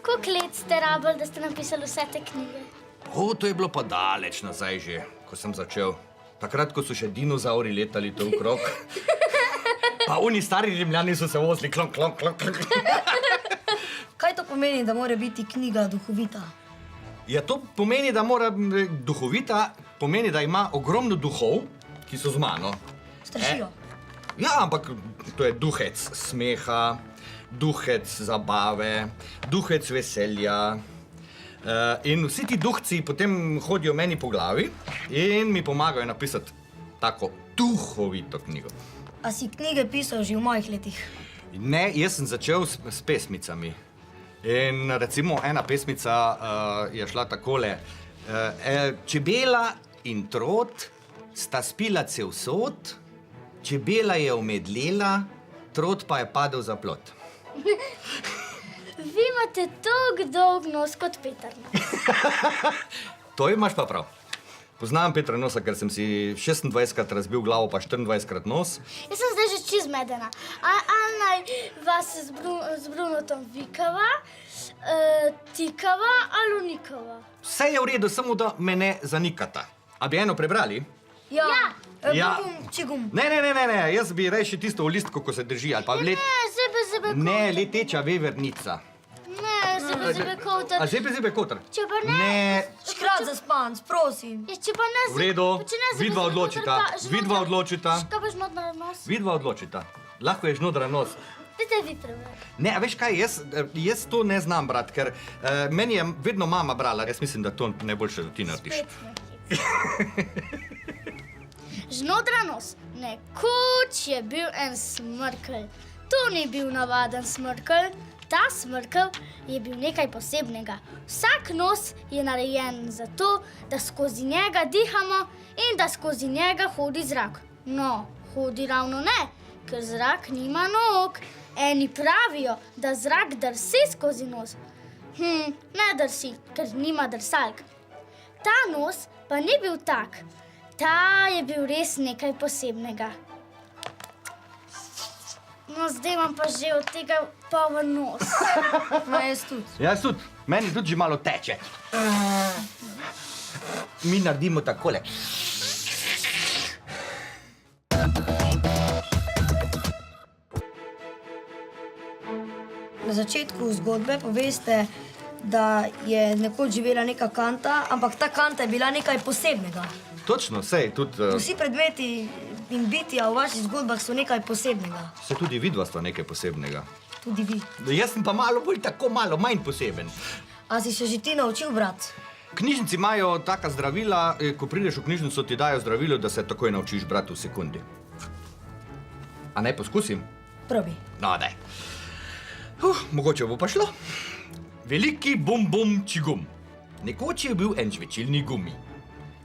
Koliko let ste rabili, da ste napisali vse te knjige? To je bilo pa daleč nazaj že, ko sem začel. Takrat, ko so še dinozauri letali to okrog. Pa oni stari Rimljani so se vozili klonk, klonk, klonk, klonk. Kaj to pomeni, da mora biti knjiga duhovita? Ja, to pomeni, da mora duhovita, pomeni, da ima ogromno duhov, ki so z mano. Strašijo. Ja, ampak to je duhec smeha, duhec zabave, duhec veselja. In vsi ti duhci potem hodijo meni po glavi in mi pomagajo napisati tako duhovito knjigo. A si knjige pisal že v mojih letih? Ne, jaz sem začel s pesmicami. In recimo ena pesmica je šla takole. Čebela in trod sta spila cel sod, čebela je omedlela, trod pa je padel za plot. Vi imate toliko dolg nos kot Peter Nos. To imaš pa prav. Poznam Petra Nosa, ker sem si 26krat razbil glavo, pa 24krat nos. Jaz sem zdaj že čist zmedena. Ali naj vas z Brunotom vikava, tikava ali unikava? Vse je v redu, samo da me ne zanikata. A bi eno prebrali? Ja. Ja. Čigum. Ne, jaz bi rejši tisto v listko, ko se drži. Ali pa Zebe Ne, leteča vevernica. Ne, zebe kotar. A zebe kotar? Če pa ne... Ne. Škrat za spanc, prosim. Ja, če pa ne... V redu, če ne vidva zebe odločita. kotar, pa Vidva odločita. Kaj pa žnodra nos? Vidva odločita. Lahko je žnodra nos. Dajte vi prebrati. Ne, a veš kaj, jaz to ne znam brati, ker meni je vedno mama brala. Jaz mislim, da to najboljše, da ti narediš. Žnodra nos. Nekoč je bil en smrkelj. To ni bil navaden smrkelj. Ta smrkelj je bil nekaj posebnega. Vsak nos je narejen zato, da skozi njega dihamo in da skozi njega hodi zrak. No, hodi ravno ne, ker zrak nima nog. Eni pravijo, da zrak drsi skozi nos. Ne drsi, ker nima drsalk. Ta nos pa ni bil tak. Ta je bil res nekaj posebnega. No, zdaj imam pa že od tega poln nos. No, jaz tudi. Jaz tudi, meni tudi že malo teče. Mi naredimo takole. Na začetku zgodbe poveste, da je nekoč živela neka kanta, ampak ta kanta je bila nekaj posebnega. Točno, sej, tudi... Vsi predmeti in bitja v vaših zgodbah so nekaj posebnega. Se tudi vidva sta nekaj posebnega. Tudi vi. Jaz sem pa malo bolj tako malo manj poseben. A si se že ti naučil brati? Knjižnici imajo taka zdravila, ko prideš v knjižnico, ti dajo zdravilo, da se takoj naučiš brati v sekundi. A naj poskusim? Probi. No, daj. Mogoče bo pa šlo. Veliki bum bum čigum. Nekoč je bil en žvečilni gumi.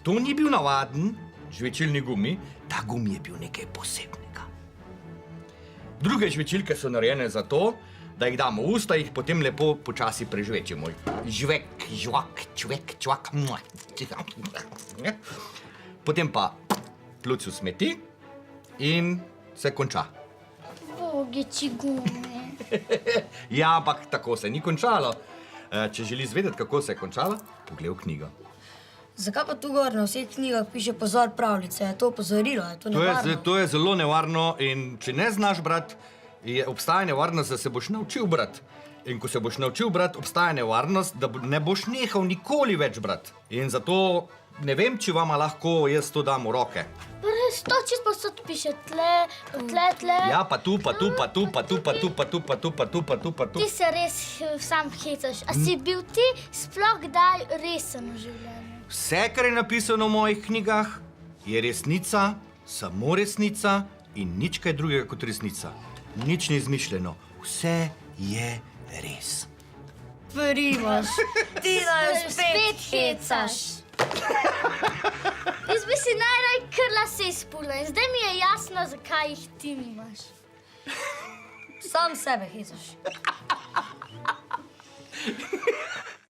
To ni bil navaden žvečilni gumi, ta gumi je bil nekaj posebnega. Druge žvečilke so narejene za to, da jih damo v usta, jih potem lepo počasi prežvečimo. Žvek, žvak, čvek, čvak. Potem pa pljuč v smeti in se konča. Bogi čigume. Ja, ampak tako se ni končalo. Če želi zvedeti, kako se je končalo, poglej v knjigo. Zakaj pa tu gor na vseh knjigah piše pozor pravljice? Je to opozorilo? Je to nevarno? To je zelo nevarno in če ne znaš brati, obstaja nevarnost, da se boš naučil brati. In ko se boš naučil brati, obstaja nevarnost, da ne boš nehal nikoli več brati. In zato ne vem, če vama lahko jaz to dam v roke. Res, to čisto posod piše tle. Ja, pa tu, pa tu, pa tu, pa tu, pa tu, pa tu, pa tu, pa tu, pa tu, pa tu. Ti se res sam hecaš. A si bil ti sploh kdaj resen v življenju? Vse, kar je napisano v mojih knjigah, je resnica, samo resnica in nič kaj drugega kot resnica. Nič ni izmišljeno. Vse je res. Primaš, ti naj spet hecaš. Jaz bi si najraj kar lase spula in zdaj mi je jasno, zakaj jih ti nimaš. Sam sebe hecaš.